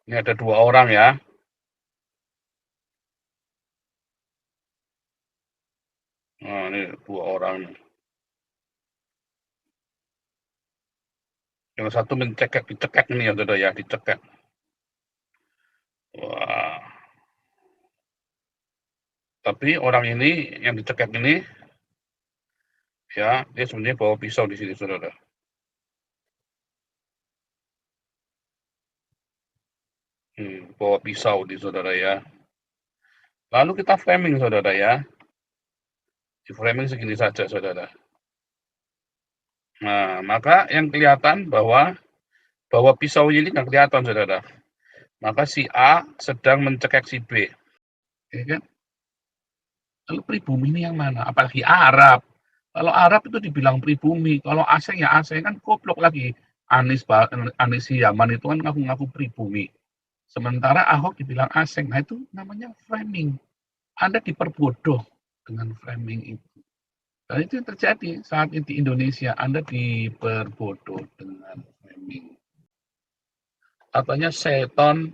Ini ada 2 orang ya. Nah, ini 2 orang nih. Yang satu dicekek ini ya, Saudara ya, dicekek. Wah, tapi orang ini yang dicekek ini ya, dia sebenarnya bawa pisau di sini, Saudara. Bawa pisau di Saudara ya. Lalu kita framing Saudara ya. Di framing segini saja Saudara. Nah, maka yang kelihatan bahwa pisau ini nggak kelihatan Saudara. Maka si A sedang mencekek si B. Ya kan? Lalu pribumi ini yang mana? Apalagi Arab. Kalau Arab itu dibilang pribumi, kalau asing ya asing kan goblok lagi. Anies Yaman itu kan ngaku-ngaku pribumi. Sementara Ahok dibilang asing. Nah itu namanya framing. Anda diperbodoh dengan framing itu. Dan itu yang terjadi saat ini di Indonesia. Anda diperbodoh dengan framing. Katanya seton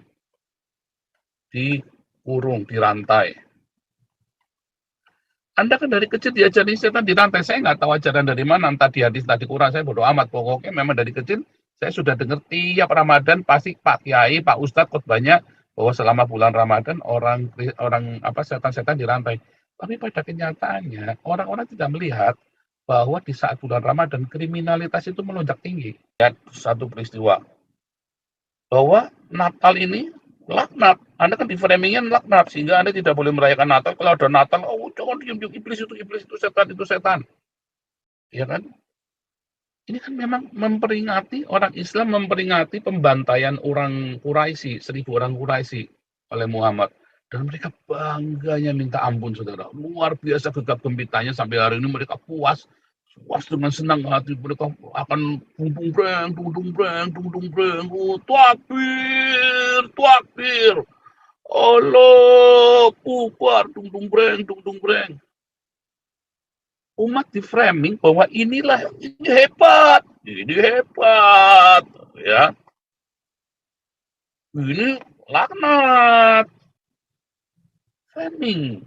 dikurung, dirantai. Anda kan dari kecil diajari setan dirantai. Saya nggak tahu ajaran dari mana. Entah di hadis, entah di Quran. Saya bodoh amat. Pokoknya memang dari kecil saya sudah dengar tiap Ramadan pasti Pak Kiai, Pak Ustadz khotbahnya bahwa selama bulan Ramadan orang orang apa setan-setan dirantai. Tapi pada kenyataannya orang-orang tidak melihat bahwa di saat bulan Ramadan kriminalitas itu melonjak tinggi. Ya, satu peristiwa bahwa Natal ini laknat. Anda kan di framingnya laknat sehingga Anda tidak boleh merayakan Natal. Kalau ada Natal, oh jangan diem-diem iblis itu setan itu setan. Ya kan? Ini kan memang memperingati orang Islam memperingati pembantaian orang Quraisy, 1.000 orang Quraisy oleh Muhammad. Dan mereka bangganya minta ampun, saudara. Luar biasa gegap gempitanya sampai hari ini mereka puas. Puas dengan senang hati mereka akan dung breng, takbir, takbir. Allah, bubar, dung breng. Umat di framing bahwa ini hebat, ya, ini laknat, framing.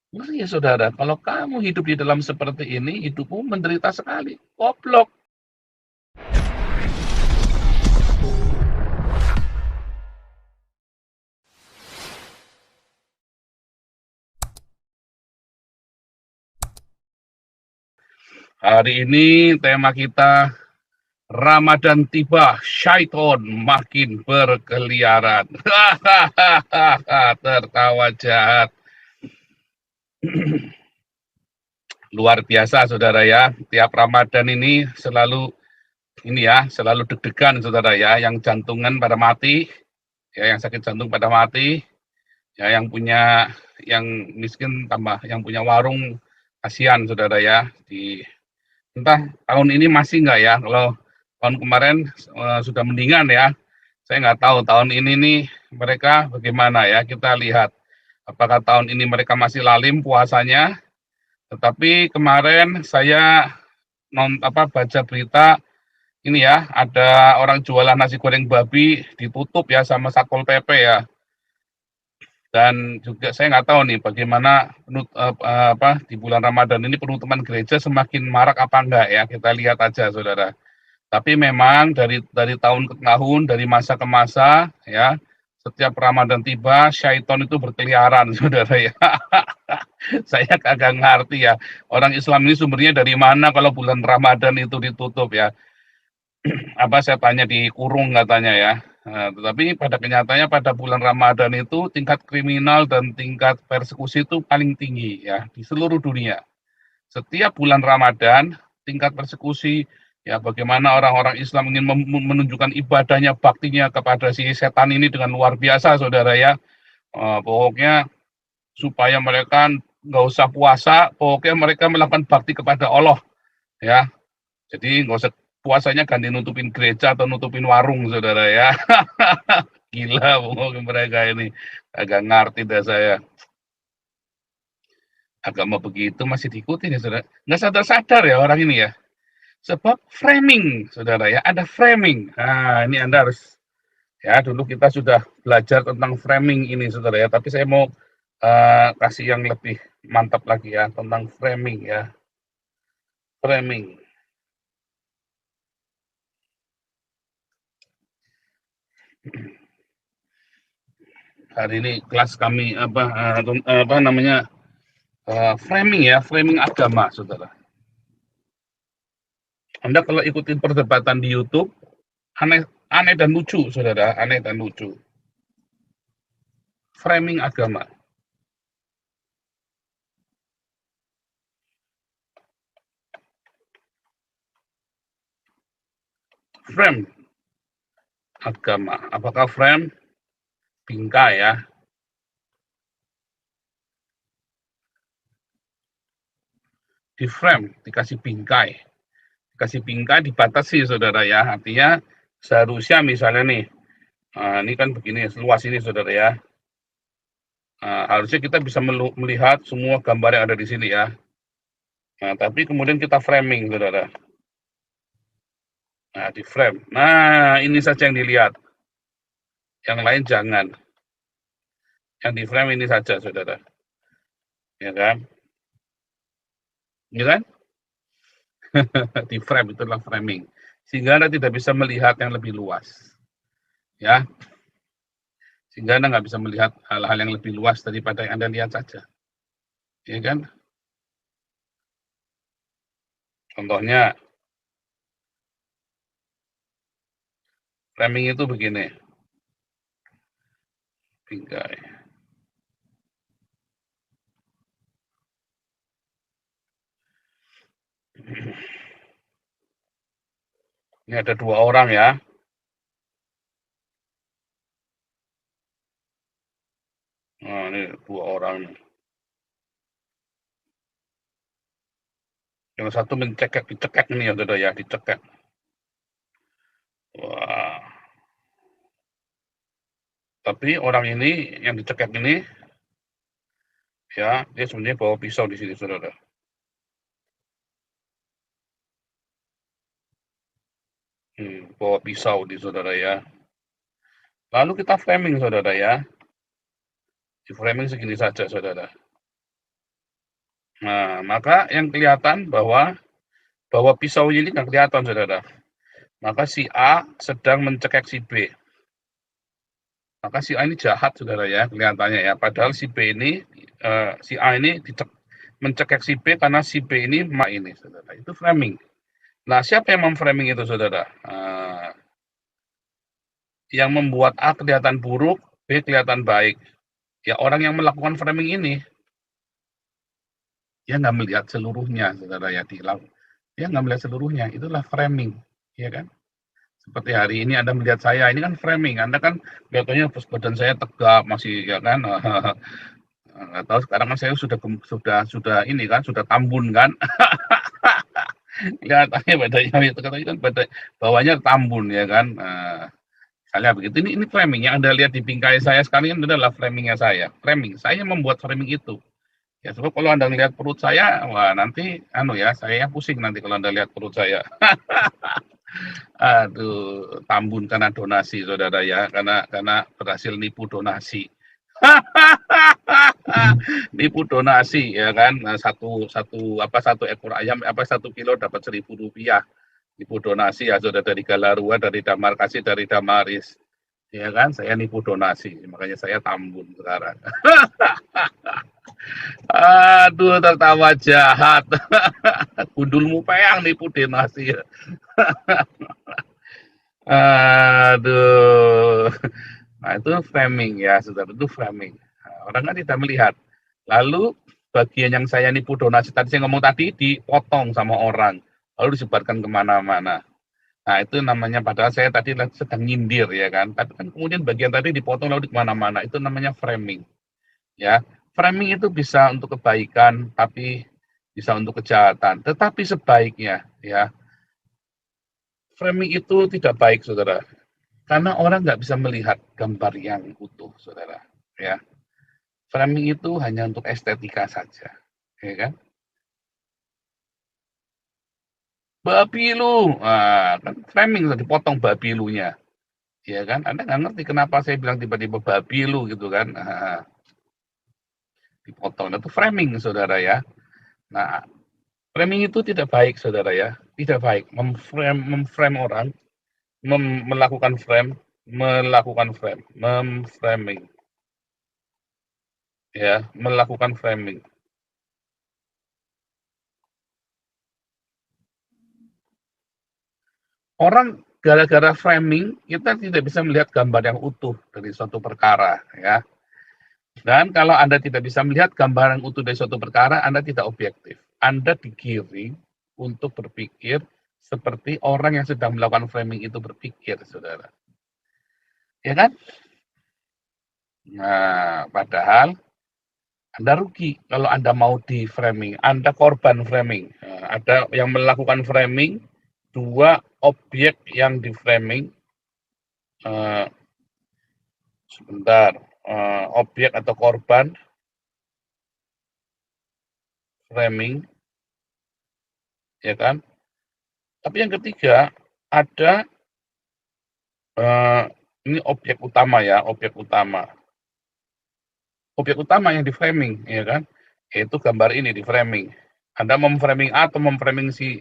Ngeri ya saudara, kalau kamu hidup di dalam seperti ini, hidupmu menderita sekali, goblok. Hari ini tema kita Ramadan tiba, syaiton makin berkeliaran. Tertawa jahat. Luar biasa saudara ya, tiap Ramadan ini selalu deg-degan saudara ya, yang jantungan pada mati, ya yang sakit jantung pada mati, ya yang miskin tambah yang punya warung kasihan saudara ya. Entah tahun ini masih nggak ya, kalau tahun kemarin sudah mendingan ya. Saya nggak tahu tahun ini nih mereka bagaimana ya, kita lihat apakah tahun ini mereka masih lalim puasanya. Tetapi kemarin saya baca berita ini ya, ada orang jualan nasi goreng babi ditutup ya sama Satpol PP ya. Dan juga saya nggak tahu nih bagaimana di bulan Ramadan ini penutupan gereja semakin marak apa enggak ya, kita lihat aja saudara. Tapi memang dari tahun ke tahun, dari masa ke masa ya, setiap Ramadan tiba syaiton itu berkeliaran saudara ya. Saya kagak ngerti ya, orang Islam ini sumbernya dari mana kalau bulan Ramadan itu ditutup ya. Saya tanya dikurung katanya ya. Nah, tetapi pada kenyataannya pada bulan Ramadan itu tingkat kriminal dan tingkat persekusi itu paling tinggi ya di seluruh dunia. Setiap bulan Ramadan tingkat persekusi ya bagaimana orang-orang Islam ingin menunjukkan ibadahnya, baktinya kepada si setan ini dengan luar biasa saudara ya. Pokoknya supaya mereka nggak usah puasa, pokoknya mereka melakukan bakti kepada Allah ya. Jadi nggak usah puasanya ganti nutupin gereja atau nutupin warung saudara ya. Gila pokoknya mereka ini, agak ngerti dah saya. Agama begitu masih diikuti ya saudara. Nggak sadar-sadar ya orang ini ya. Sebab framing, saudara ya, ada framing. Nah, ini Anda harus, ya dulu kita sudah belajar tentang framing ini, saudara ya. Tapi saya mau kasih yang lebih mantap lagi ya tentang framing ya. Framing. Hari ini kelas kami apa namanya framing ya, framing agama, saudara. Anda kalau ikutin perdebatan di YouTube, aneh, aneh dan lucu, saudara, aneh dan lucu. Framing agama. Frame agama. Apakah frame bingkai ya? Di frame, dikasih bingkai. Dikasih bingkai dibatasi, saudara ya. Artinya seharusnya misalnya nih, ini kan begini, luas ini, saudara ya. Harusnya kita bisa melihat semua gambar yang ada di sini ya. Nah, tapi kemudian kita framing, saudara. Nah, di frame. Nah, ini saja yang dilihat. Yang lain jangan. Yang di frame ini saja, saudara. Ya kan? Ya kan? Di frame, itulah framing. Sehingga Anda tidak bisa melihat yang lebih luas. Ya, sehingga Anda nggak bisa melihat hal-hal yang lebih luas daripada yang Anda lihat saja. Ya kan? Contohnya, framing itu begini. Bingkai. Ini ada 2 orang ya. Nah, ini 2 orang. Yang satu dicekek ini ya, saudara ya, dicekek. Wah. Tapi orang ini yang dicekek ini, ya, dia sebenarnya bawa pisau di sini, saudara. Bawa pisau di saudara ya. Lalu kita framing, saudara ya. Di framing segini saja, saudara. Nah, maka yang kelihatan bahwa pisau ini nggak kelihatan, saudara. Maka si A sedang mencekek si B. Maka si A ini jahat, saudara ya, kelihatannya ya. Padahal si B ini, si A ini mencekek si B karena si B ini ini, saudara. Itu framing. Nah, siapa yang memframing itu, saudara? Yang membuat A kelihatan buruk, B kelihatan baik. Ya orang yang melakukan framing ini, dia nggak melihat seluruhnya, saudara ya. Dia nggak melihat seluruhnya, itulah framing, ya kan? Seperti hari ini Anda melihat saya, ini kan framing. Anda kan kelihatannya badan saya tegap, masih ya kan. Nggak tahu sekarang kan saya sudah ini kan, sudah tambun kan. Kelihatannya badannya itu katanya kan bawahnya tambun ya kan. Misalnya begitu, ini framing yang Anda lihat di bingkai saya sekarang ini adalah framingnya saya. Framing, saya membuat framing itu. Ya, sebab kalau Anda lihat perut saya, wah nanti ya, saya yang pusing nanti kalau Anda lihat perut saya. Aduh, tambun karena donasi, saudara ya, karena berhasil nipu donasi. Nipu donasi ya kan. Nah, satu ekor ayam 1 kilo dapat Rp1.000. Nipu donasi ya, sudah dari Galarua, dari Damarkasi, dari Damaris. Ya kan, saya nipu donasi, makanya saya tambun sekarang. Aduh, tertawa jahat. Gundulmu peyang nipu donasi. Aduh. Nah, itu framing ya, saudara, itu framing. Nah, orang kan tidak melihat. Lalu bagian yang saya nipu donasi tadi saya ngomong tadi dipotong sama orang, lalu disebarkan kemana-mana. Nah, itu namanya padahal saya tadi sedang nyindir ya kan. Tapi kan kemudian bagian tadi dipotong lalu di kemana-mana. Itu namanya framing. Ya, framing itu bisa untuk kebaikan, tapi bisa untuk kejahatan. Tetapi sebaiknya ya, framing itu tidak baik, saudara. Karena orang nggak bisa melihat gambar yang utuh, saudara. Ya, framing itu hanya untuk estetika saja, ya kan? "Babilu." Kan framing tuh dipotong babilunya, ya kan. Anda nggak ngerti kenapa saya bilang tiba-tiba babilu gitu kan, dipotong. Nah, itu framing Saudara ya. Nah, framing itu tidak baik Saudara ya, tidak baik. Mem-frame orang, melakukan mem-framing, ya, melakukan framing. Orang gara-gara framing, kita tidak bisa melihat gambar yang utuh dari suatu perkara, ya. Dan kalau Anda tidak bisa melihat gambaran utuh dari suatu perkara, Anda tidak objektif. Anda digiring untuk berpikir seperti orang yang sedang melakukan framing itu berpikir, Saudara. Ya kan? Nah, padahal Anda rugi kalau Anda mau di framing. Anda korban framing. Nah, ada yang melakukan framing, dua objek yang di framing, sebentar, objek atau korban framing, ya kan? Tapi yang ketiga, ada ini objek utama ya, objek utama. Objek utama yang di framing, ya kan? Yaitu gambar ini di framing. Anda memframing A atau memframing si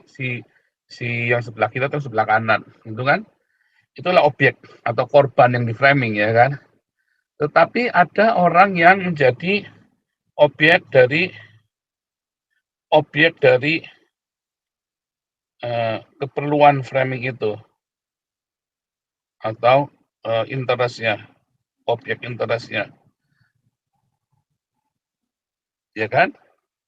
yang sebelah kita atau sebelah kanan, itu kan? Itulah objek atau korban yang di framing, ya kan? Tetapi ada orang yang menjadi objek dari keperluan framing itu atau interestnya, objek interestnya, ya kan?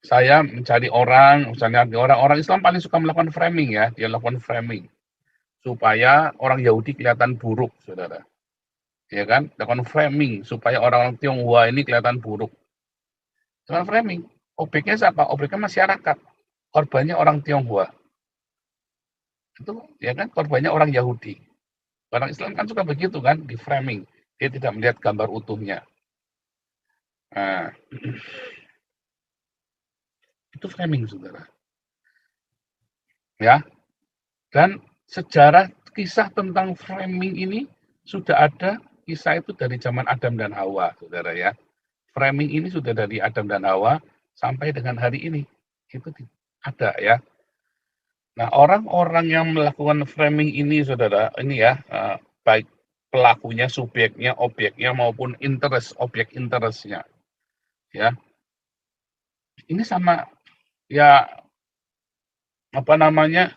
Saya mencari orang, misalnya orang Islam paling suka melakukan framing ya, dia lakukan framing supaya orang Yahudi kelihatan buruk, saudara, ya kan? Lakukan framing supaya orang Tionghoa ini kelihatan buruk. Lakukan framing. Objeknya siapa? Objeknya masyarakat. Korbannya orang Tionghoa. Itu ya kan korbannya orang Yahudi. Orang Islam kan suka begitu kan, di framing. Dia tidak melihat gambar utuhnya. Nah, itu framing, saudara. Ya, dan sejarah kisah tentang framing ini sudah ada, kisah itu dari zaman Adam dan Hawa, saudara ya. Framing ini sudah dari Adam dan Hawa sampai dengan hari ini. Itu ada ya. Nah, orang-orang yang melakukan framing ini, saudara, ini ya, baik pelakunya, subjeknya, objeknya, maupun objek interestnya. Ya, ini sama, ya, apa namanya,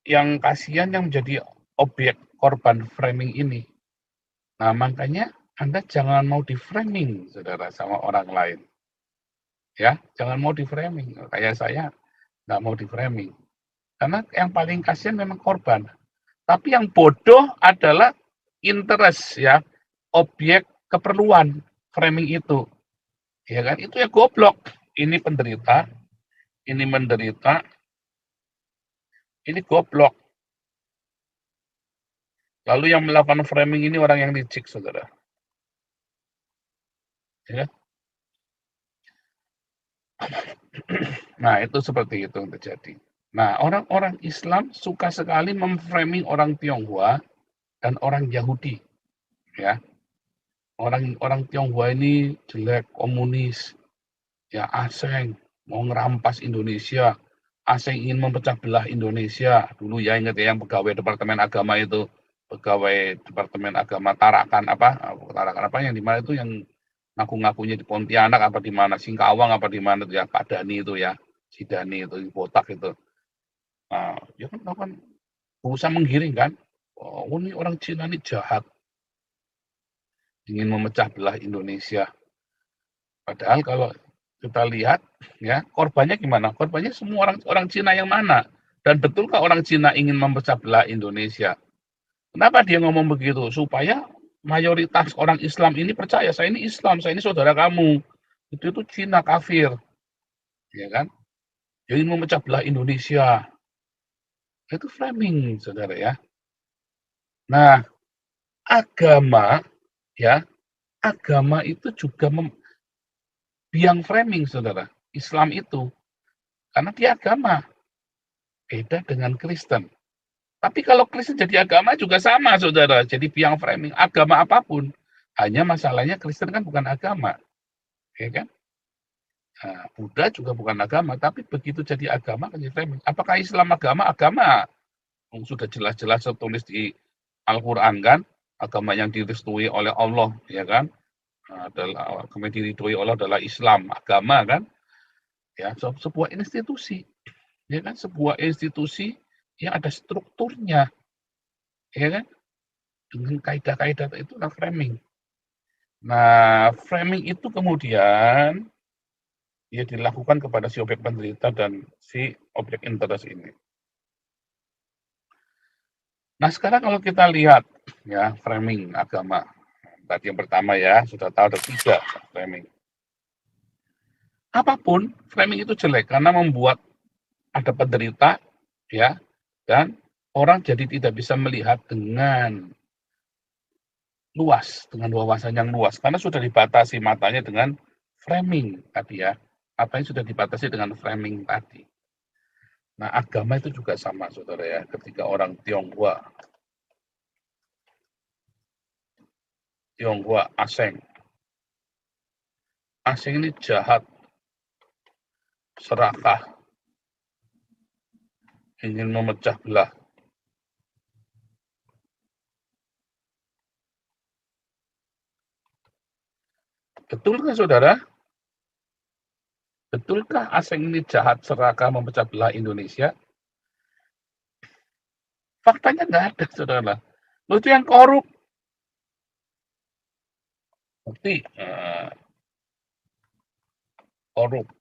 yang kasihan yang menjadi objek korban framing ini. Nah, makanya Anda jangan mau di-framing, saudara, sama orang lain. Ya, jangan mau di-framing. Kayak saya, nggak mau di-framing. Karena yang paling kasihan memang korban. Tapi yang bodoh adalah interest, ya, objek keperluan framing itu. Ya kan, itu ya goblok. Ini penderita, ini menderita, ini goblok. Lalu yang melakukan framing ini orang yang licik, saudara. Ya. Nah, itu seperti itu yang terjadi. Nah, orang-orang Islam suka sekali memframing orang Tionghoa dan orang Yahudi. Ya, orang Tionghoa ini jelek, komunis, ya asing, mau ngerampas Indonesia, asing ingin memecah belah Indonesia. Dulu ya ingat ya yang pegawai Departemen Agama itu, pegawai Departemen Agama Tarakan apa yang di mana itu yang ngaku-ngakunya di Pontianak apa di mana, Singkawang apa di mana itu ya, Pak Dani itu ya, si Dani itu di botak itu. Nah, dia kan berusaha menggiring kan, oh ini orang Cina ini jahat, ingin memecah belah Indonesia. Padahal kalau kita lihat ya korbannya gimana? Korbannya semua orang Cina yang mana? Dan betulkah orang Cina ingin memecah belah Indonesia? Kenapa dia ngomong begitu? Supaya mayoritas orang Islam ini percaya saya ini Islam, saya ini saudara kamu. Itu Cina kafir, ya kan? Dia ingin memecah belah Indonesia. Itu framing, saudara ya. Nah, agama ya, agama itu juga biang framing, saudara. Islam itu karena dia agama. beda dengan Kristen. Tapi kalau Kristen jadi agama juga sama, saudara. Jadi biang framing agama apapun. Hanya masalahnya Kristen kan bukan agama, ya kan? Nah, Buddha juga bukan agama, tapi begitu jadi agama kan jadi framing. Apakah Islam agama? Agama. Sudah jelas-jelas tertulis di Al-Quran kan, agama yang direstui oleh Allah, ya kan? Adalah agama yang diridhoi Allah adalah Islam, agama kan? Ya, sebuah institusi, ya kan? Sebuah institusi yang ada strukturnya, ya kan? Dengan kaidah-kaidah itulah framing. Nah, framing itu kemudian ya dilakukan kepada si objek penderita dan si objek interest ini. Nah, sekarang kalau kita lihat ya framing agama. Tadi yang pertama ya, sudah tahu ada 3 framing. Apapun framing itu jelek karena membuat ada penderita ya dan orang jadi tidak bisa melihat dengan luas, dengan wawasan yang luas karena sudah dibatasi matanya dengan framing tadi ya. Apa yang sudah dibatasi dengan framing tadi. Nah, agama itu juga sama, saudara ya. Ketika orang Tionghoa asing ini jahat, serakah, ingin memecah belah. Betulkah, saudara? Betulkah asing ini jahat, serakah, memecah belah Indonesia? Faktanya nggak ada, saudara. Itu yang korup. Bukti, korup.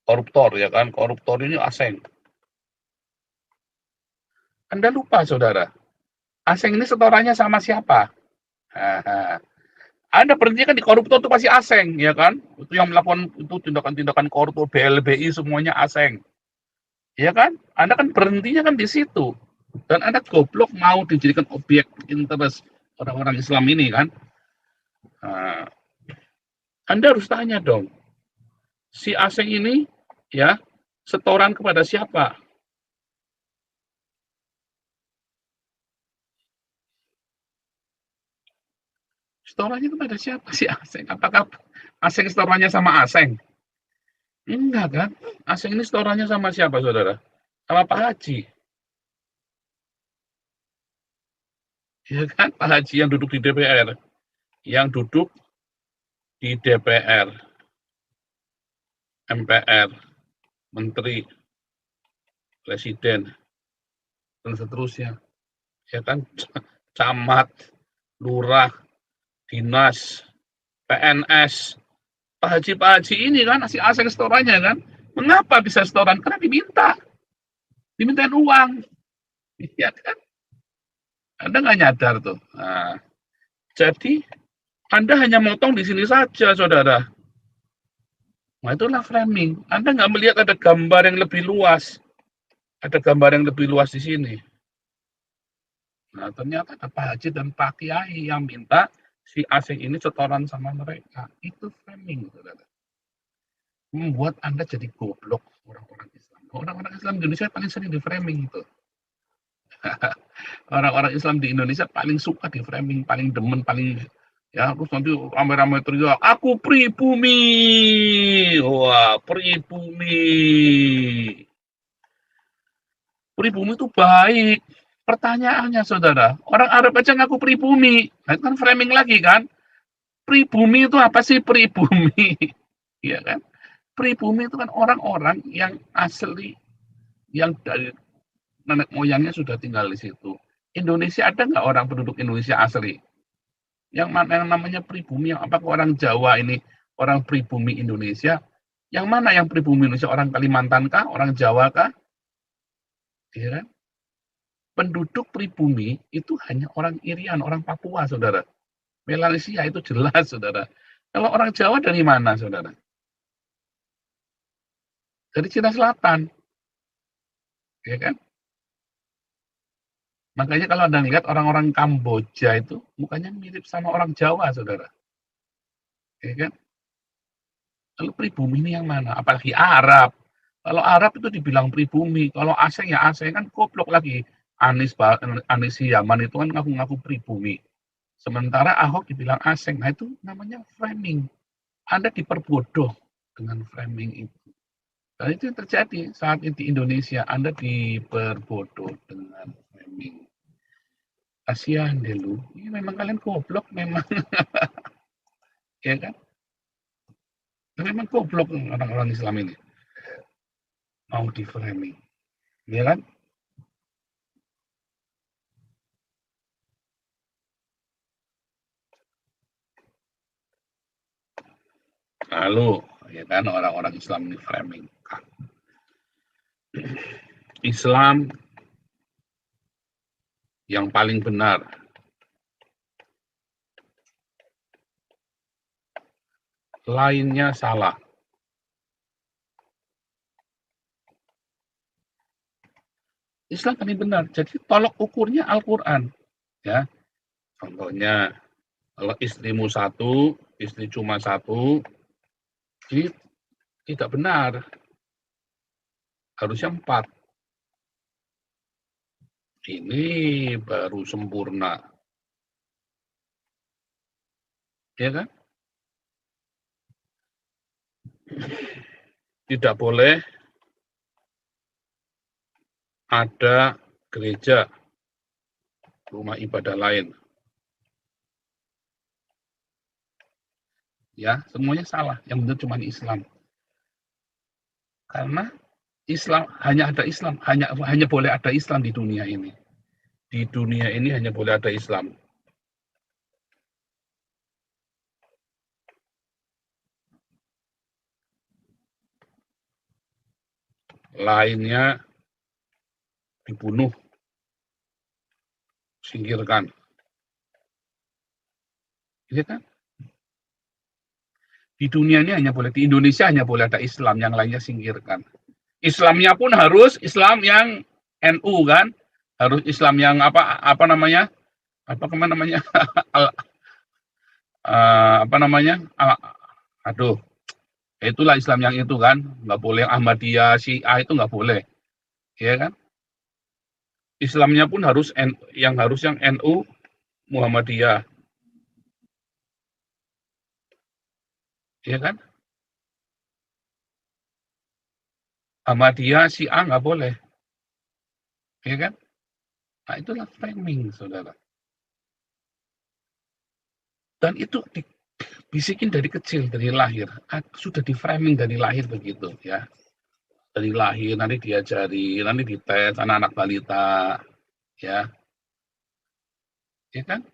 Koruptor, ya kan? Koruptor ini asing. Anda lupa, saudara. Asing ini setorannya sama siapa? Anda berhenti kan di koruptor itu pasti asing, ya kan? Itu yang melakukan itu tindakan-tindakan koruptor, BLBI semuanya asing. Ya kan? Anda kan berhentinya kan di situ. Dan Anda goblok mau dijadikan objek interest orang-orang Islam ini kan? Nah, Anda harus tanya dong, si asing ini ya setoran kepada siapa? Setorannya kepada siapa si asing? Apakah asing setorannya sama asing? Enggak kan? Asing ini setorannya sama siapa, saudara? Sama Pak Haji. Ya kan? Pak Haji yang duduk di DPR. Yang duduk di DPR, MPR, Menteri, Presiden, dan seterusnya. Ya kan? Camat, lurah, dinas, PNS. Pak Haji ini kan masih asing setorannya kan. Mengapa bisa setoran? Karena dimintain uang. Iya kan? Anda nggak nyadar tuh. Nah, jadi Anda hanya motong di sini saja, saudara. Nah, itulah framing. Anda nggak melihat ada gambar yang lebih luas. Ada gambar yang lebih luas di sini. Nah, ternyata ada Pak Haji dan Pak Kiai yang minta si asing ini setoran sama mereka. Itu framing, saudara. Membuat Anda jadi goblok orang-orang Islam. Orang-orang Islam di Indonesia paling sering di framing itu. Orang-orang Islam di Indonesia paling suka di framing, paling demen, paling ya terus nanti ramai-ramai teriak, aku pribumi. Wah, pribumi. Pribumi itu baik. Pertanyaannya, saudara, orang Arab aja ngaku pribumi. Nah, itu kan framing lagi kan? Pribumi itu apa sih pribumi? Iya kan? Pribumi itu kan orang-orang yang asli, yang dari nenek moyangnya sudah tinggal di situ. Indonesia ada nggak orang penduduk Indonesia asli? Yang mana yang namanya pribumi? Yang apakah orang Jawa ini orang pribumi Indonesia? Yang mana yang pribumi Indonesia? Orang Kalimantan kah? Orang Jawa kah? Ya kan? Penduduk pribumi itu hanya orang Irian, orang Papua, saudara. Melanesia itu jelas, saudara. Kalau orang Jawa dari mana, saudara? Dari Cina Selatan, ya kan? Makanya kalau Anda lihat orang-orang Kamboja itu mukanya mirip sama orang Jawa, saudara. Ya kan? Lalu pribumi ini yang mana? Apalagi Arab. Kalau Arab itu dibilang pribumi, kalau asing ya asing, kan goblok lagi. Anies Yaman itu kan ngaku-ngaku pribumi. Sementara Ahok dibilang asing. Nah itu namanya framing. Anda diperbodoh dengan framing itu. Dan itu yang terjadi saat ini di Indonesia. Anda diperbodoh dengan framing. Kasihan deh lu. Ini memang kalian goblok memang. Ya kan? Memang goblok orang-orang Islam ini. Mau di framing. Ya kan? Lalu, ya kan, orang-orang Islam ini framing. Islam yang paling benar. Lainnya salah. Islam paling benar. Jadi tolok ukurnya Al-Quran. Ya, contohnya kalau istrimu satu, istri cuma satu, jadi tidak benar. Harusnya 4. Ini baru sempurna. Ya kan? Tidak boleh ada gereja, rumah ibadah lain. Ya, semuanya salah. Yang benar cuma Islam. Karena Islam hanya ada Islam, hanya boleh ada Islam di dunia ini. Di dunia ini hanya boleh ada Islam. Lainnya dibunuh, singkirkan. Iya kan? Di dunia ini hanya boleh, di Indonesia hanya boleh ada Islam, yang lainnya singkirkan. Islamnya pun harus Islam yang NU kan, harus Islam yang apa namanya, apa namanya, aduh, itulah Islam yang itu kan, nggak boleh Ahmadiyah, Syiah itu nggak boleh, ya kan? Islamnya pun harus yang NU, Muhammadiyah, ya kan? Ahmadiyah, Syiah nggak boleh, ya kan? Nah itulah framing, saudara. Dan itu dibisikin dari kecil, dari lahir. Sudah di framing dari lahir begitu, ya. Dari lahir, nanti diajari, nanti dites anak-anak balita, ya. Ya kan?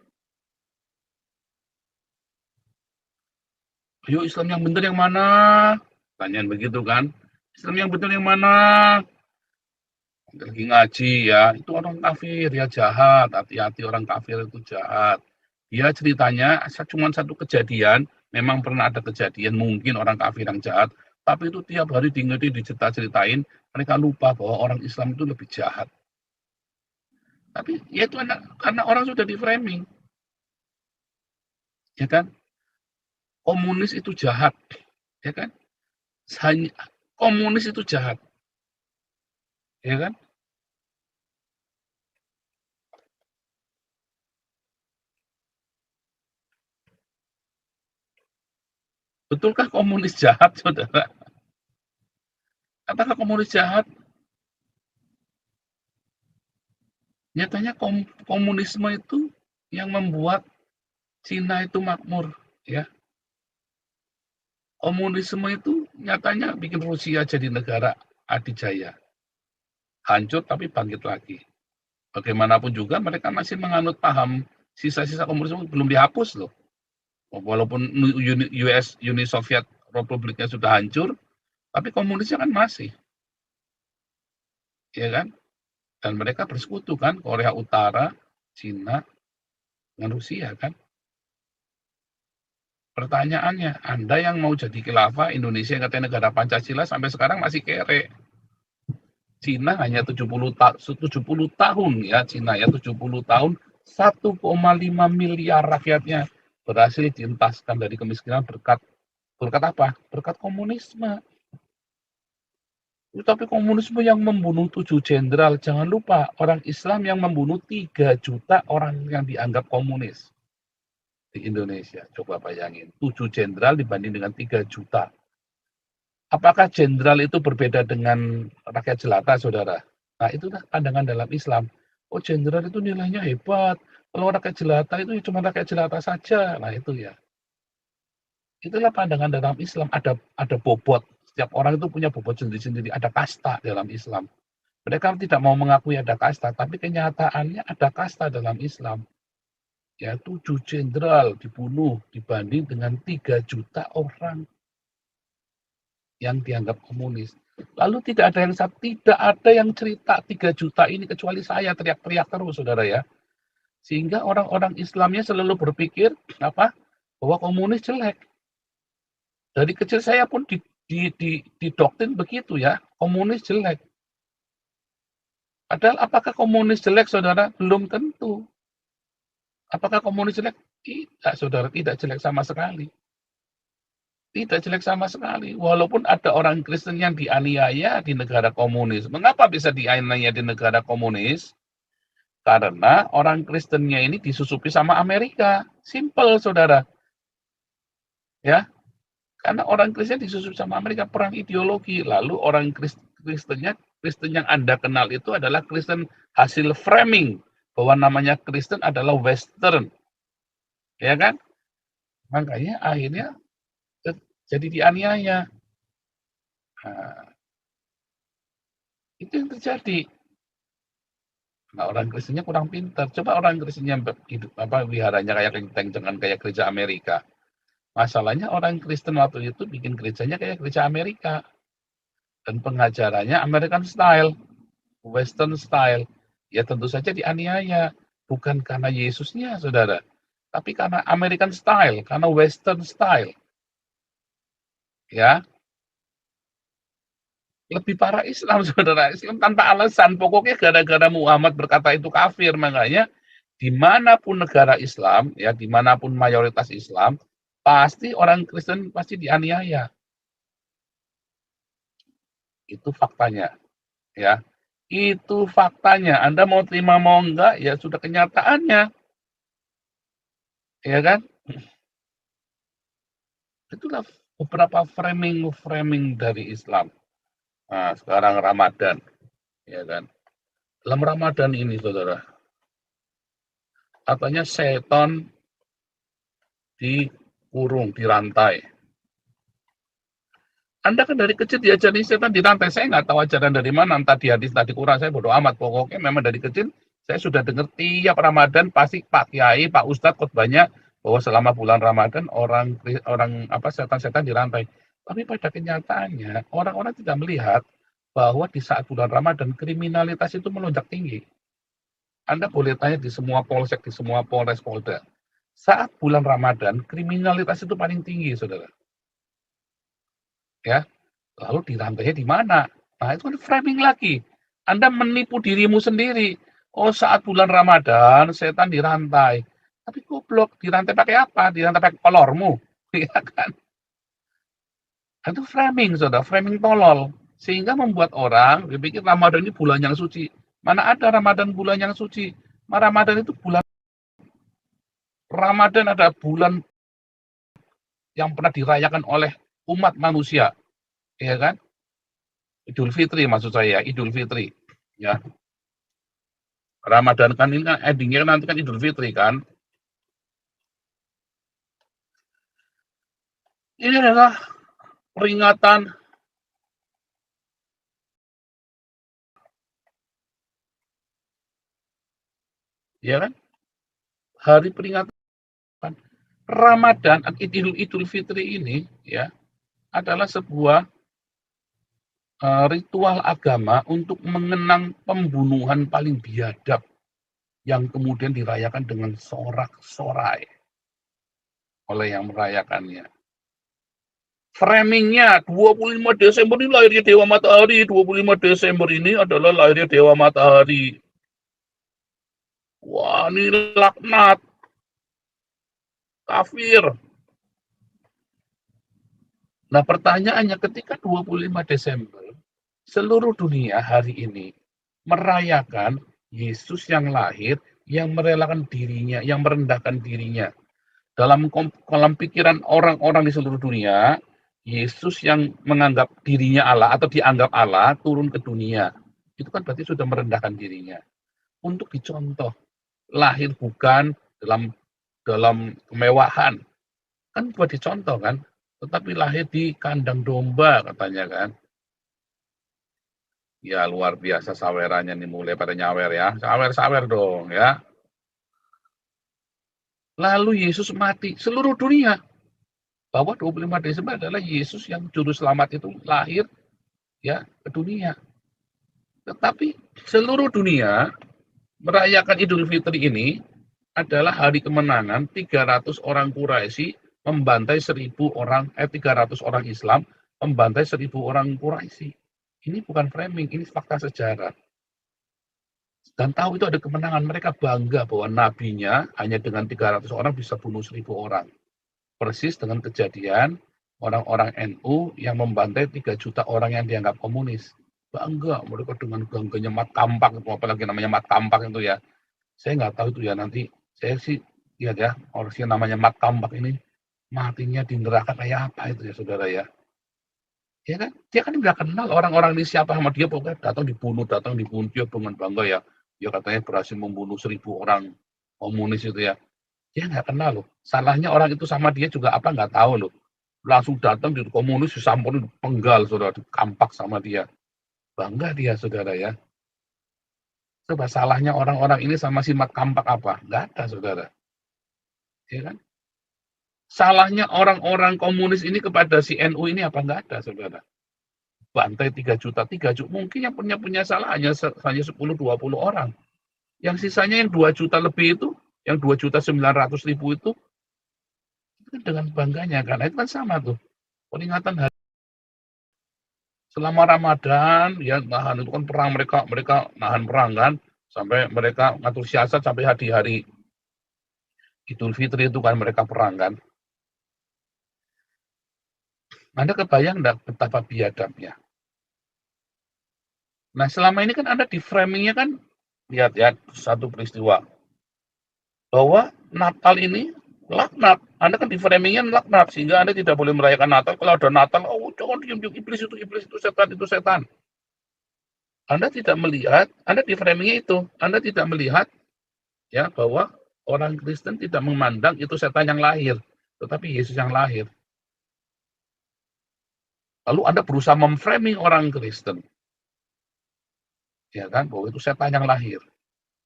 Ayo Islam yang benar yang mana? Tanyain begitu kan? Islam yang benar yang mana? Lagi ngaji ya, itu orang kafir ya, jahat, hati-hati, orang kafir itu jahat. Dia ceritanya cuma satu kejadian, memang pernah ada kejadian mungkin orang kafir yang jahat, tapi itu tiap hari dicerita-ceritain, mereka lupa bahwa orang Islam itu lebih jahat. Tapi ya itu karena orang sudah di framing, ya kan? Komunis itu jahat, ya kan? Komunis itu jahat, ya kan? Betulkah komunis jahat, saudara? Apakah komunis jahat? Nyatanya komunisme itu yang membuat Cina itu makmur, ya. Komunisme itu nyatanya bikin Rusia jadi negara adidaya. Hancur tapi bangkit lagi. Bagaimanapun juga mereka masih menganut paham sisa-sisa komunisme belum dihapus loh. Walaupun Uni Soviet Republiknya sudah hancur, tapi komunisnya kan masih, ya kan? Dan mereka bersekutu kan, Korea Utara, Cina, dengan Rusia kan. Pertanyaannya, Anda yang mau jadi khilafah Indonesia yang katanya negara Pancasila sampai sekarang masih kere. Cina hanya 70 tahun ya, Cina ya 70 tahun, 1,5 miliar rakyatnya berhasil dientaskan dari kemiskinan berkat apa? Berkat komunisme. Tapi komunisme yang membunuh 7 jenderal, jangan lupa orang Islam yang membunuh 3 juta orang yang dianggap komunis di Indonesia. Coba bayangin, 7 jenderal dibanding dengan 3 juta. Apakah jenderal itu berbeda dengan rakyat jelata, saudara? Nah, itulah pandangan dalam Islam. Oh, jenderal itu nilainya hebat. Kalau rakyat jelata itu cuma rakyat jelata saja. Nah, itu ya. Itulah pandangan dalam Islam. Ada bobot. Setiap orang itu punya bobot sendiri-sendiri. Ada kasta dalam Islam. Mereka tidak mau mengakui ada kasta, tapi kenyataannya ada kasta dalam Islam. Ya, 7 jenderal dibunuh dibanding dengan 3 juta orang yang dianggap komunis. Lalu tidak ada yang cerita 3 juta ini kecuali saya teriak-teriak terus, saudara ya. Sehingga orang-orang Islamnya selalu berpikir apa? Bahwa komunis jelek. Dari kecil saya pun didoktrin begitu ya, komunis jelek. Padahal apakah komunis jelek, saudara? Belum tentu. Apakah komunis jelek? Tidak, saudara, tidak jelek sama sekali. Tidak jelek sama sekali. Walaupun ada orang Kristen yang dianiaya di negara komunis. Mengapa bisa dianiaya di negara komunis? Karena orang Kristennya ini disusupi sama Amerika. Simple, saudara. Ya, karena orang Kristen disusupi sama Amerika, perang ideologi. Lalu orang Kristen yang Anda kenal itu adalah Kristen hasil framing bahwa namanya Kristen adalah Western, ya kan? Makanya akhirnya jadi dianiaya. Nah, itu yang terjadi. Nah, orang Kristennya kurang pintar. Coba orang Kristennya hidup wiharanya kayak kenteng, jangan kayak gereja Amerika. Masalahnya orang Kristen waktu itu bikin gerejanya kayak gereja Amerika. Dan pengajarannya American style, Western style. Ya tentu saja dianiaya. Bukan karena Yesusnya, saudara. Tapi karena American style, karena Western style. Ya, lebih parah Islam, saudara. Islam tanpa alasan. Pokoknya gara-gara Muhammad berkata itu kafir. Makanya dimanapun negara Islam, ya dimanapun mayoritas Islam, pasti orang Kristen pasti dianiaya. Itu faktanya, ya. Itu faktanya. Anda mau terima mau enggak, ya sudah kenyataannya, ya kan? Itulah beberapa framing dari Islam. Nah, sekarang Ramadan, ya kan? Dalam Ramadan ini, saudara, katanya setan dikurung, dirantai. Anda kan dari kecil diajarin setan dirantai. Saya nggak tahu ajaran dari mana, entah di hadis, entah di Quran. Saya bodoh amat. Pokoknya memang dari kecil saya sudah dengar tiap Ramadan pasti Pak Kiai, Pak Ustadz khotbahnya bahwa selama bulan Ramadan orang setan-setan dirantai. Tapi pada kenyataannya orang-orang tidak melihat bahwa di saat bulan Ramadan kriminalitas itu melonjak tinggi. Anda boleh tanya di semua polsek, di semua polres, polda. Saat bulan Ramadan kriminalitas itu paling tinggi, saudara. Ya, lalu dirantainya di mana? Nah, itu kan framing lagi. Anda menipu dirimu sendiri. Oh, saat bulan Ramadan setan dirantai. Tapi goblok, dirantai pakai apa? Dirantai pakai kolormu. Ya kan? Itu framing, saudara, framing tolol. Sehingga membuat orang berpikir Ramadan ini bulan yang suci. Mana ada Ramadan bulan yang suci? Ramadan itu bulan Ramadan ada bulan yang pernah dirayakan oleh umat manusia, ya kan? Idul Fitri maksud saya, Idul Fitri. Ya, Ramadan kan ini kan endingnya nanti kan Idul Fitri kan. Ini adalah peringatan ya kan? Hari peringatan Ramadan Idul Fitri ini ya adalah sebuah ritual agama untuk mengenang pembunuhan paling biadab yang kemudian dirayakan dengan sorak-sorai oleh yang merayakannya. Framingnya 25 Desember ini lahirnya Dewa Matahari, 25 Desember ini adalah lahirnya Dewa Matahari. Wah, ini laknat, kafir. Nah, pertanyaannya ketika 25 Desember, Seluruh dunia hari ini merayakan Yesus yang lahir, yang merelakan dirinya, yang merendahkan dirinya. Dalam pikiran orang-orang di seluruh dunia, Yesus yang menganggap dirinya Allah atau dianggap Allah turun ke dunia. Itu kan berarti sudah merendahkan dirinya. Untuk dicontoh, lahir bukan dalam dalam kemewahan, kan buat dicontoh kan, tetapi lahir di kandang domba katanya kan. Ya luar biasa sawerannya nih, mulai pada nyawer ya, sawer-sawer dong ya. Lalu Yesus mati, seluruh dunia bahwa 25 Desember adalah Yesus yang juru selamat itu lahir ya ke dunia. Tetapi seluruh dunia merayakan Idul Fitri ini adalah hari kemenangan 300 orang Quraisy membantai 300 orang Islam membantai 1000 orang Quraisy. Ini bukan framing, ini fakta sejarah. Dan tahu itu ada kemenangan, mereka bangga bahwa nabinya hanya dengan 300 orang bisa bunuh 1000 orang. Persis dengan kejadian orang-orang NU yang membantai 3 juta orang yang dianggap komunis. Bangga mereka dengan bangganya Mat Kampak, apalagi namanya Mat Kampak itu ya. Saya nggak tahu itu ya, nanti saya sih lihat ya, orang yang namanya Mat Kampak ini matinya di neraka kayak apa itu ya saudara ya. Ya kan? Dia kan nggak kenal orang-orang ini siapa sama dia, pokoknya datang dibunuh dia dengan bangga ya. Dia katanya berhasil membunuh 1000 orang komunis itu ya. Dia nggak kenal loh. Salahnya orang itu sama dia juga apa nggak tahu loh. Langsung datang di komunis disamperin, penggal saudara, dikampak sama dia. Bangga dia saudara ya. Coba salahnya orang-orang ini sama si Mat Kampak apa? Nggak ada saudara. Ya kan? Salahnya orang-orang komunis ini kepada si NU ini apa? Nggak ada saudara. Bantai 3 juta, mungkin yang punya salah hanya 10-20 orang. Yang sisanya yang 2 juta lebih itu, yang 2.900.000 itu kan dengan bangganya kan. Itu kan sama tuh. Peringatan hari selama Ramadan ya, nahan itu kan perang, mereka nahan perang kan, sampai mereka ngatur siasat sampai hari-hari Idul Fitri itu kan mereka perang kan. Anda kebayang enggak betapa biadabnya? Nah, selama ini kan Anda di framingnya kan, lihat ya, satu peristiwa bahwa Natal ini laknat. Anda kan di framingnya laknat, sehingga Anda tidak boleh merayakan Natal. Kalau ada Natal, oh jangan diam-diam, iblis itu setan. Anda tidak melihat, Anda di framingnya itu, Anda tidak melihat ya bahwa orang Kristen tidak memandang itu setan yang lahir, tetapi Yesus yang lahir. Lalu Anda berusaha memframing orang Kristen, ya kan, bahwa itu setan yang lahir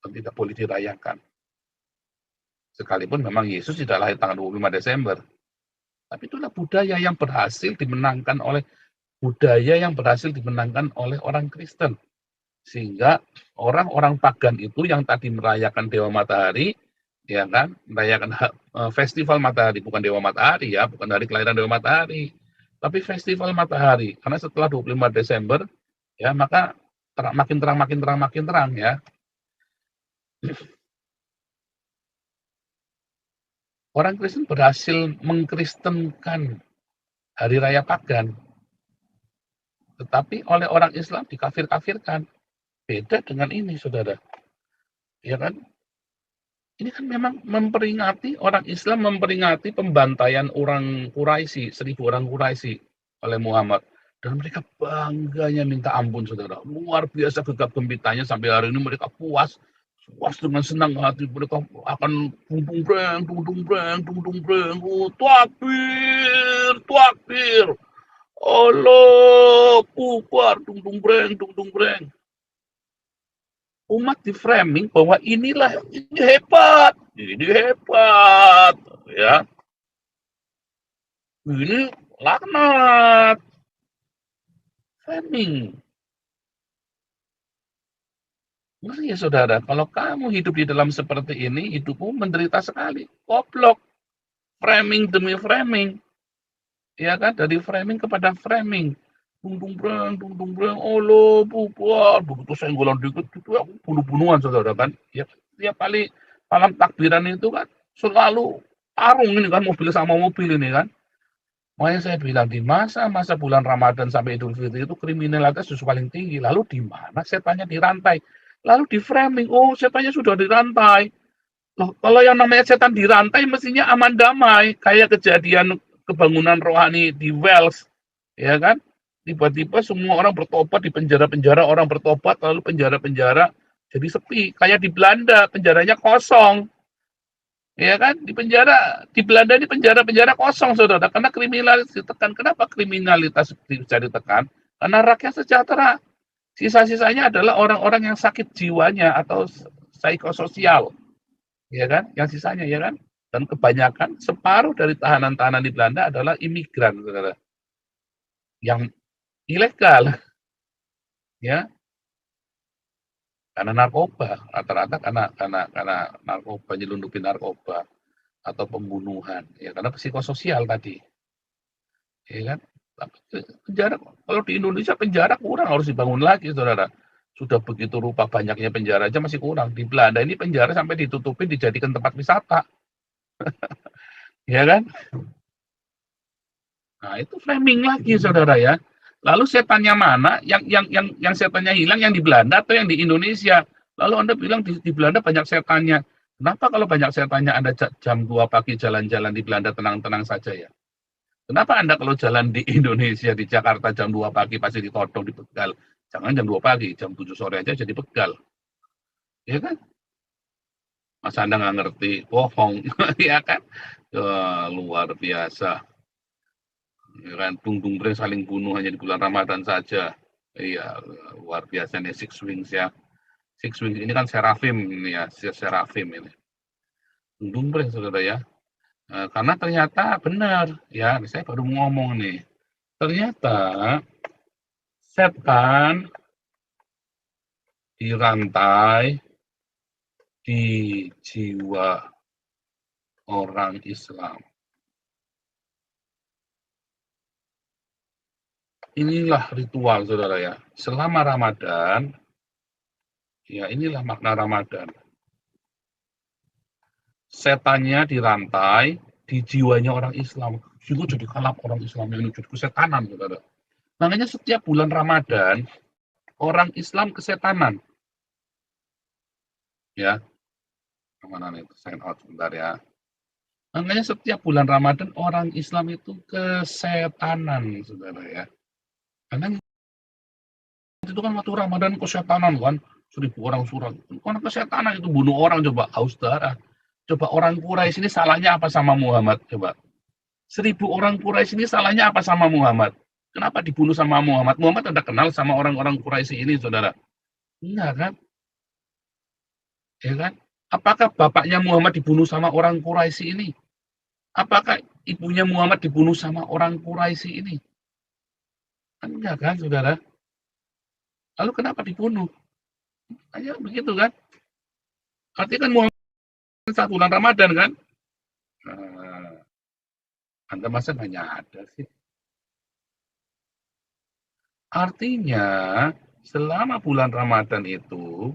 dan tidak boleh dirayakan. Sekalipun memang Yesus tidak lahir tanggal 25 Desember. Tapi itulah budaya yang berhasil dimenangkan oleh orang Kristen. Sehingga orang-orang pagan itu yang tadi merayakan Dewa Matahari, ya kan, merayakan festival matahari, bukan Dewa Matahari ya, bukan hari kelahiran Dewa Matahari, tapi festival matahari. Karena setelah 25 Desember, ya maka makin terang ya. Orang Kristen berhasil mengkristenkan hari raya pagan, tetapi oleh orang Islam dikafir-kafirkan. Beda dengan ini, saudara. Ya kan? Ini kan memang orang Islam memperingati pembantaian orang Quraisy, 1000 orang Quraisy oleh Muhammad. Dan mereka bangganya minta ampun, saudara. Luar biasa gegap gempitanya, sampai hari ini mereka puas dengan senang hati. Mereka akan dung breng, takbir. Allah, bubar, dung breng. Umat di framing bahwa ini hebat, ya. Ini laknat. Framing. Ngerti ya saudara, kalau kamu hidup di dalam seperti ini, hidupmu menderita sekali. Goblok. Framing demi framing. Ya kan, dari framing kepada framing. Dung breng, Allah, bubar. Begitu senggolan dikit, itu ya bunuh-bunuhan saudara kan. Ya, tiap kali malam takbiran itu kan, selalu tarung ini kan, mobil sama mobil ini kan. Makanya saya bilang di masa-masa bulan Ramadan sampai Idul Fitri itu kriminalitas justru paling tinggi. Lalu di mana setannya dirantai? Lalu di framing, oh setannya sudah dirantai. Loh, kalau yang namanya setan dirantai mestinya aman damai, kayak kejadian kebangunan rohani di Wales, ya kan? Tiba-tiba semua orang bertobat di penjara-penjara, orang bertobat lalu penjara-penjara jadi sepi, kayak di Belanda penjaranya kosong, ya kan? Di Belanda ini penjara-penjara kosong, saudara, karena kriminalitas ditekan. Kenapa kriminalitas bisa ditekan? Karena rakyat sejahtera. Sisa-sisanya adalah orang-orang yang sakit jiwanya atau psikososial, ya kan? Yang sisanya, ya kan? Dan kebanyakan separuh dari tahanan-tahanan di Belanda adalah imigran, saudara, yang ilegal, ya, karena narkoba, rata-rata karena narkoba, nyelundupin narkoba atau pembunuhan, ya karena psikososial tadi, ya kan? Penjara, kalau di Indonesia penjara kurang, harus dibangun lagi, saudara. Sudah begitu rupa banyaknya penjara aja masih kurang. Di Belanda ini penjara sampai ditutupin dijadikan tempat wisata, ya kan? Nah, itu framing lagi, saudara ya. Lalu setannya mana? Yang setannya hilang yang di Belanda atau yang di Indonesia? Lalu Anda bilang di Belanda banyak setannya. Kenapa kalau banyak setannya Anda jam 2 pagi jalan-jalan di Belanda tenang-tenang saja ya? Kenapa Anda kalau jalan di Indonesia, di Jakarta jam 2 pagi pasti ditodong, dibegal? Jangan jam 2 pagi, jam 7 sore aja jadi begal. Ya kan? Masa Anda nggak ngerti? Bohong. Ya kan? Luar biasa. Ya kan, Bung Bre saling bunuh hanya di bulan Ramadan saja. Iya, luar biasa nih Six Wings ya. Six Wings ini kan Serafim ini ya, Serafim ini. Bung Bre saudara ya. Karena ternyata benar ya, saya baru ngomong nih. Ternyata setan dirantai di jiwa orang Islam. Inilah ritual saudara ya. Selama Ramadan, ya inilah makna Ramadan. Setannya dirantai di jiwanya orang Islam. Itu jadi kalap orang Islam yang jadi kesetanan, saudara. Makanya setiap bulan Ramadan, orang Islam kesetanan. Ya, mana itu? Sign out sebentar ya. Makanya setiap bulan Ramadan, orang Islam itu kesetanan, saudara ya. Karena itu kan waktu Ramadan kesetanan kan. 1.000 orang surat. Karena kesetanan itu bunuh orang, coba haus darah. Coba orang Quraisy ini salahnya apa sama Muhammad? Coba 1.000 orang Quraisy ini salahnya apa sama Muhammad? Kenapa dibunuh sama Muhammad? Muhammad ada kenal sama orang-orang Quraisy ini, saudara? Enggak kan? Ya kan? Apakah bapaknya Muhammad dibunuh sama orang Quraisy ini? Apakah ibunya Muhammad dibunuh sama orang Quraisy ini? Enggak kan, saudara? Lalu kenapa dibunuh? Hanya begitu kan? Artinya kan Muhammad saat bulan Ramadan kan? Nah, Anda masa nggak nyadar sih? Artinya, selama bulan Ramadan itu,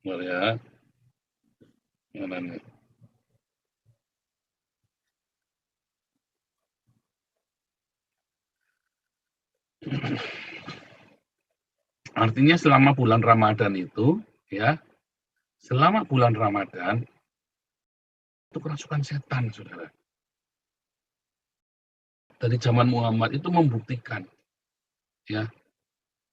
ya, artinya selama bulan Ramadan itu, ya, selama bulan Ramadan itu kerasukan setan, saudara. Dari zaman Muhammad itu membuktikan, ya,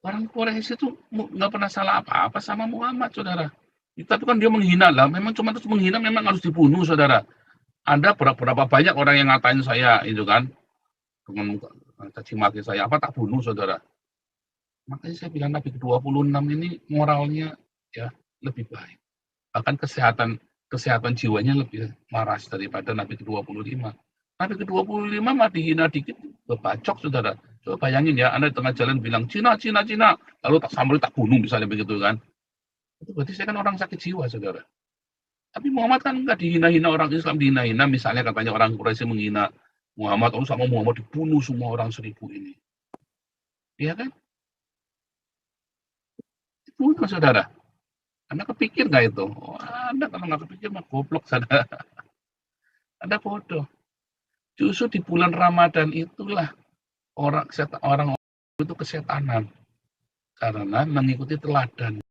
orang Quraisy itu nggak pernah salah apa-apa sama Muhammad, saudara. Tapi kan dia menghina lah, memang cuma terus menghina, memang harus dibunuh, saudara. Ada berapa banyak orang yang ngatain saya itu kan, dengan caci maki saya, apa tak bunuh, saudara. Makanya saya bilang Nabi ke-26 ini moralnya ya lebih baik. Bahkan kesehatan jiwanya lebih waras daripada Nabi ke-25. Nabi ke-25 mah dihina dikit bebacok, saudara. Coba bayangin ya, Anda di tengah jalan bilang Cina, Cina, Cina, lalu tak sambil tak bunuh misalnya begitu kan. Itu berarti saya kan orang sakit jiwa, saudara. Tapi Muhammad kan nggak dihina-hina, orang Islam dihina-hina, misalnya katanya orang Quraisy menghina Muhammad, oh sama Muhammad dibunuh semua orang 1.000 ini. Iya kan? Bunuh, saudara. Anda kepikir nggak itu? Oh, Anda kalau nggak kepikir mah goblok saja. Anda bodoh. Justru di bulan Ramadan itulah orang itu kesetanan karena mengikuti teladan.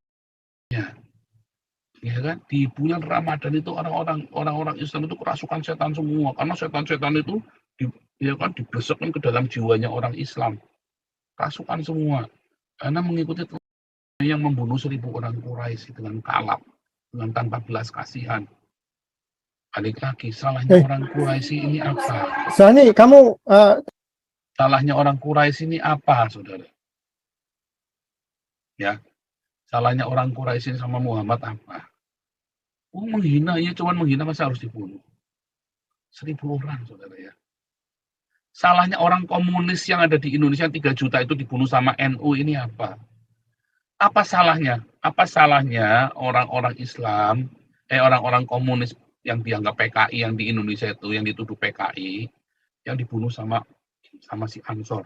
Ya kan? Di bulan Ramadan itu orang-orang Islam itu kerasukan setan semua karena setan-setan itu ya kan dibersihkan ke dalam jiwanya orang Islam. Rasukan semua karena mengikuti yang membunuh 1.000 orang Quraisy dengan kalap, dengan tanpa belas kasihan. Balik lagi, salahnya Eh, orang Quraisy ini apa? Sani, kamu Salahnya orang Quraisy ini apa, saudara? Ya, salahnya orang Quraisy ini sama Muhammad apa? Oh, menghina, ya cuman menghina masa harus dibunuh? 1.000 orang, saudara ya. Salahnya orang komunis yang ada di Indonesia 3 juta itu dibunuh sama NU ini apa? Apa salahnya? Apa salahnya orang-orang Islam, orang-orang komunis yang dianggap PKI yang di Indonesia itu, yang dituduh PKI, yang dibunuh sama si Ansor.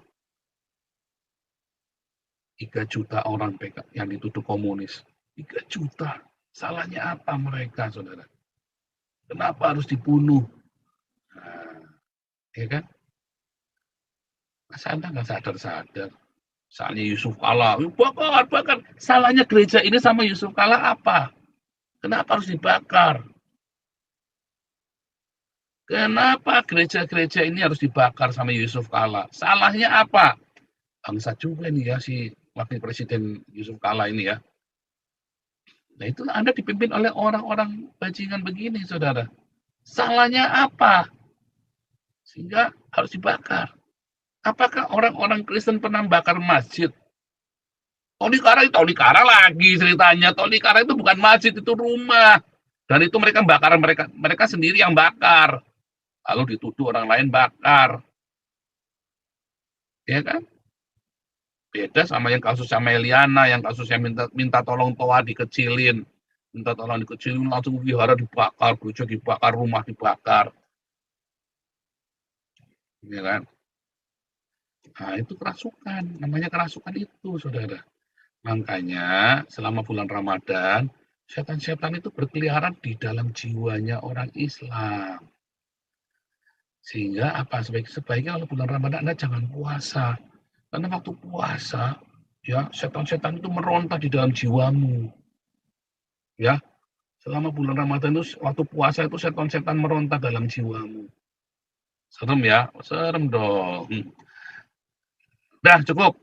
3 juta orang PKI yang dituduh komunis. 3 juta. Salahnya apa mereka, saudara? Kenapa harus dibunuh? Nah, ya kan? Masa Anda nggak sadar-sadar? Misalnya Yusuf Kala, bakar. Salahnya gereja ini sama Yusuf Kala apa? Kenapa harus dibakar? Kenapa gereja-gereja ini harus dibakar sama Yusuf Kala? Salahnya apa? Bangsa juga nih ya si wakil presiden Yusuf Kala ini ya. Nah itu Anda dipimpin oleh orang-orang bajingan begini, saudara. Salahnya apa? Sehingga harus dibakar. Apakah orang-orang Kristen pernah bakar masjid? Tolikara lagi ceritanya. Tolikara itu bukan masjid, itu rumah. Dan itu mereka bakar, mereka sendiri yang bakar. Lalu dituduh orang lain bakar. Ya kan? Beda sama yang kasusnya Meliana, yang kasusnya minta tolong toa dikecilin. Minta tolong dikecilin, langsung wihara dibakar, gereja dibakar, rumah dibakar. Ya kan? Nah, itu kerasukan. Namanya kerasukan itu, saudara. Makanya selama bulan Ramadan, setan-setan itu berkeliaran di dalam jiwanya orang Islam. Sehingga apa? Sebaiknya kalau bulan Ramadan Anda jangan puasa. Karena waktu puasa, ya setan-setan itu meronta di dalam jiwamu. Ya, selama bulan Ramadan itu waktu puasa itu setan-setan meronta dalam jiwamu. Serem ya, serem dong. Udah cukup.